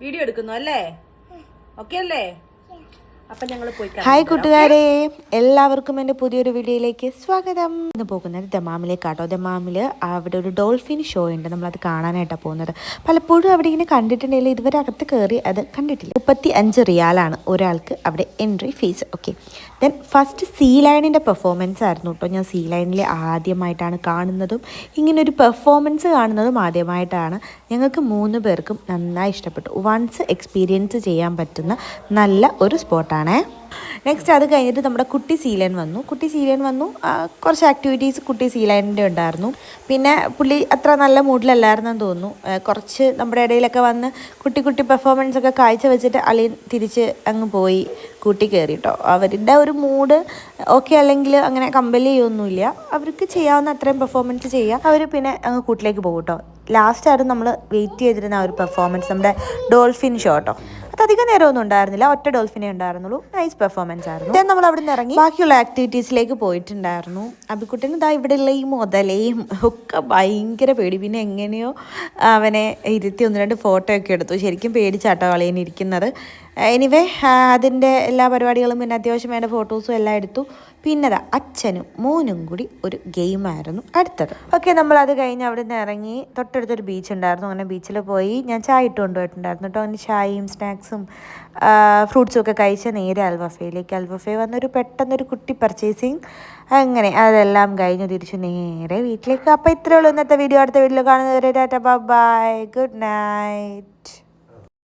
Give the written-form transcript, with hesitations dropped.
Video എടുക്കുന്നു അല്ലേ? Okay അല്ലേ? അപ്പൊ ഞങ്ങൾ പോയി. ഹായ് കൂട്ടുകാരെ, എല്ലാവർക്കും എൻ്റെ പുതിയൊരു വീഡിയോയിലേക്ക് സ്വാഗതം. ഇന്ന് പോകുന്നത് ദമാമിലേക്കാട്ടോ. ദമാമിൽ അവിടെ ഒരു ഡോൾഫിൻ ഷോ ഉണ്ട്, നമ്മളത് കാണാനായിട്ടാണ് പോകുന്നത്. പലപ്പോഴും അവിടെ ഇങ്ങനെ കണ്ടിട്ടുണ്ടെങ്കിൽ ഇതുവരെ അകത്ത് കയറി അത് കണ്ടിട്ടില്ല. 35 റിയാലാണ് ഒരാൾക്ക് അവിടെ entry fee. Okay, then first sea ലയണിൻ്റെ പെർഫോമൻസ് ആയിരുന്നു കേട്ടോ. ഞാൻ സീ ലയണിൽ ആദ്യമായിട്ടാണ് കാണുന്നതും ഇങ്ങനൊരു പെർഫോമൻസ് കാണുന്നതും ആദ്യമായിട്ടാണ്. ഞങ്ങൾക്ക് 3 പേർക്കും നന്നായി ഇഷ്ടപ്പെട്ടു. വൺസ് എക്സ്പീരിയൻസ് ചെയ്യാൻ പറ്റുന്ന നല്ല ഒരു സ്പോട്ടാണ്. നെക്സ്റ്റ് അത് കഴിഞ്ഞിട്ട് നമ്മുടെ കുട്ടി സീലൻ വന്നു. കുറച്ച് ആക്ടിവിറ്റീസ് കുട്ടി സീലൈനിൻ്റെ ഉണ്ടായിരുന്നു. പിന്നെ പുള്ളി അത്ര നല്ല മൂഡിലല്ലായിരുന്നെന്ന് തോന്നുന്നു. കുറച്ച് നമ്മുടെ ഇടയിലൊക്കെ വന്ന് കുട്ടി പെർഫോമൻസ് ഒക്കെ കാഴ്ച വെച്ചിട്ട് അളിയൻ തിരിച്ച് അങ്ങ് പോയി കൂട്ടി കയറി കേട്ടോ. അവരുടെ ഒരു മൂഡ് ഓക്കെ അല്ലെങ്കിൽ അങ്ങനെ കമ്പൽ ചെയ്യൊന്നുമില്ല. അവർക്ക് ചെയ്യാവുന്ന അത്രയും പെർഫോമൻസ് ചെയ്യുക. അവർ പിന്നെ അങ്ങ് കൂട്ടിലേക്ക് പോകും കേട്ടോ. ലാസ്റ്റായിരുന്നു നമ്മൾ വെയിറ്റ് ചെയ്തിരുന്ന ആ ഒരു പെർഫോമൻസ്, നമ്മുടെ ഡോൾഫിൻ ഷോ കേട്ടോ. അധികം നേരമൊന്നും ഉണ്ടായിരുന്നില്ല, ഒറ്റ ഡോൾഫിനെ ഉണ്ടായിരുന്നുള്ളൂ. നൈസ് പെർഫോമൻസ് ആയിരുന്നു. then നമ്മൾ അവിടെ നിന്ന് ഇറങ്ങി ബാക്കിയുള്ള ആക്ടിവിറ്റീസിലേക്ക് പോയിട്ടുണ്ടായിരുന്നു. അബിക്കുട്ടന് ഇതാ ഇവിടെയുള്ള ഈ മുതലയും ഒക്കെ ഭയങ്കര പേടി. പിന്നെ എങ്ങനെയോ അവനെ ഇരുത്തി 1-2 ഫോട്ടോ ഒക്കെ എടുത്തു. ശരിക്കും പേടിച്ചാട്ടോ കളിയൻ ഇരിക്കുന്നത്. എനിവേ അതിൻ്റെ എല്ലാ പരിപാടികളും പിന്നെ അത്യാവശ്യം വേണ്ട ഫോട്ടോസും എല്ലാം എടുത്തു. പിന്നെ അച്ഛനും മോനും കൂടി ഒരു ഗെയിമായിരുന്നു അടുത്തത്. ഓക്കെ, നമ്മളത് കഴിഞ്ഞ് അവിടെ നിന്ന് ഇറങ്ങി തൊട്ടടുത്തൊരു ബീച്ച് ഉണ്ടായിരുന്നു. അങ്ങനെ ബീച്ചിൽ പോയി ഞാൻ ചായ ഇട്ട് കൊണ്ടുപോയിട്ടുണ്ടായിരുന്നു കേട്ടോ. അങ്ങനെ ചായയും സ്നാക്സും ഫ്രൂട്ട്സും ഒക്കെ കഴിച്ച് നേരെ അൽവഫേ വന്നൊരു പെട്ടെന്നൊരു കുട്ടി പർച്ചേസിങ്. അങ്ങനെ അതെല്ലാം കഴിഞ്ഞ് തിരിച്ച് നേരെ വീട്ടിലേക്ക്. അപ്പോൾ ഇത്രയേ ഉള്ളൂ ഇന്നത്തെ വീഡിയോ. അടുത്ത വീഡിയോ കാണുന്നവരെ ടാറ്റ, ബൈ, ഗുഡ് നൈറ്റ്.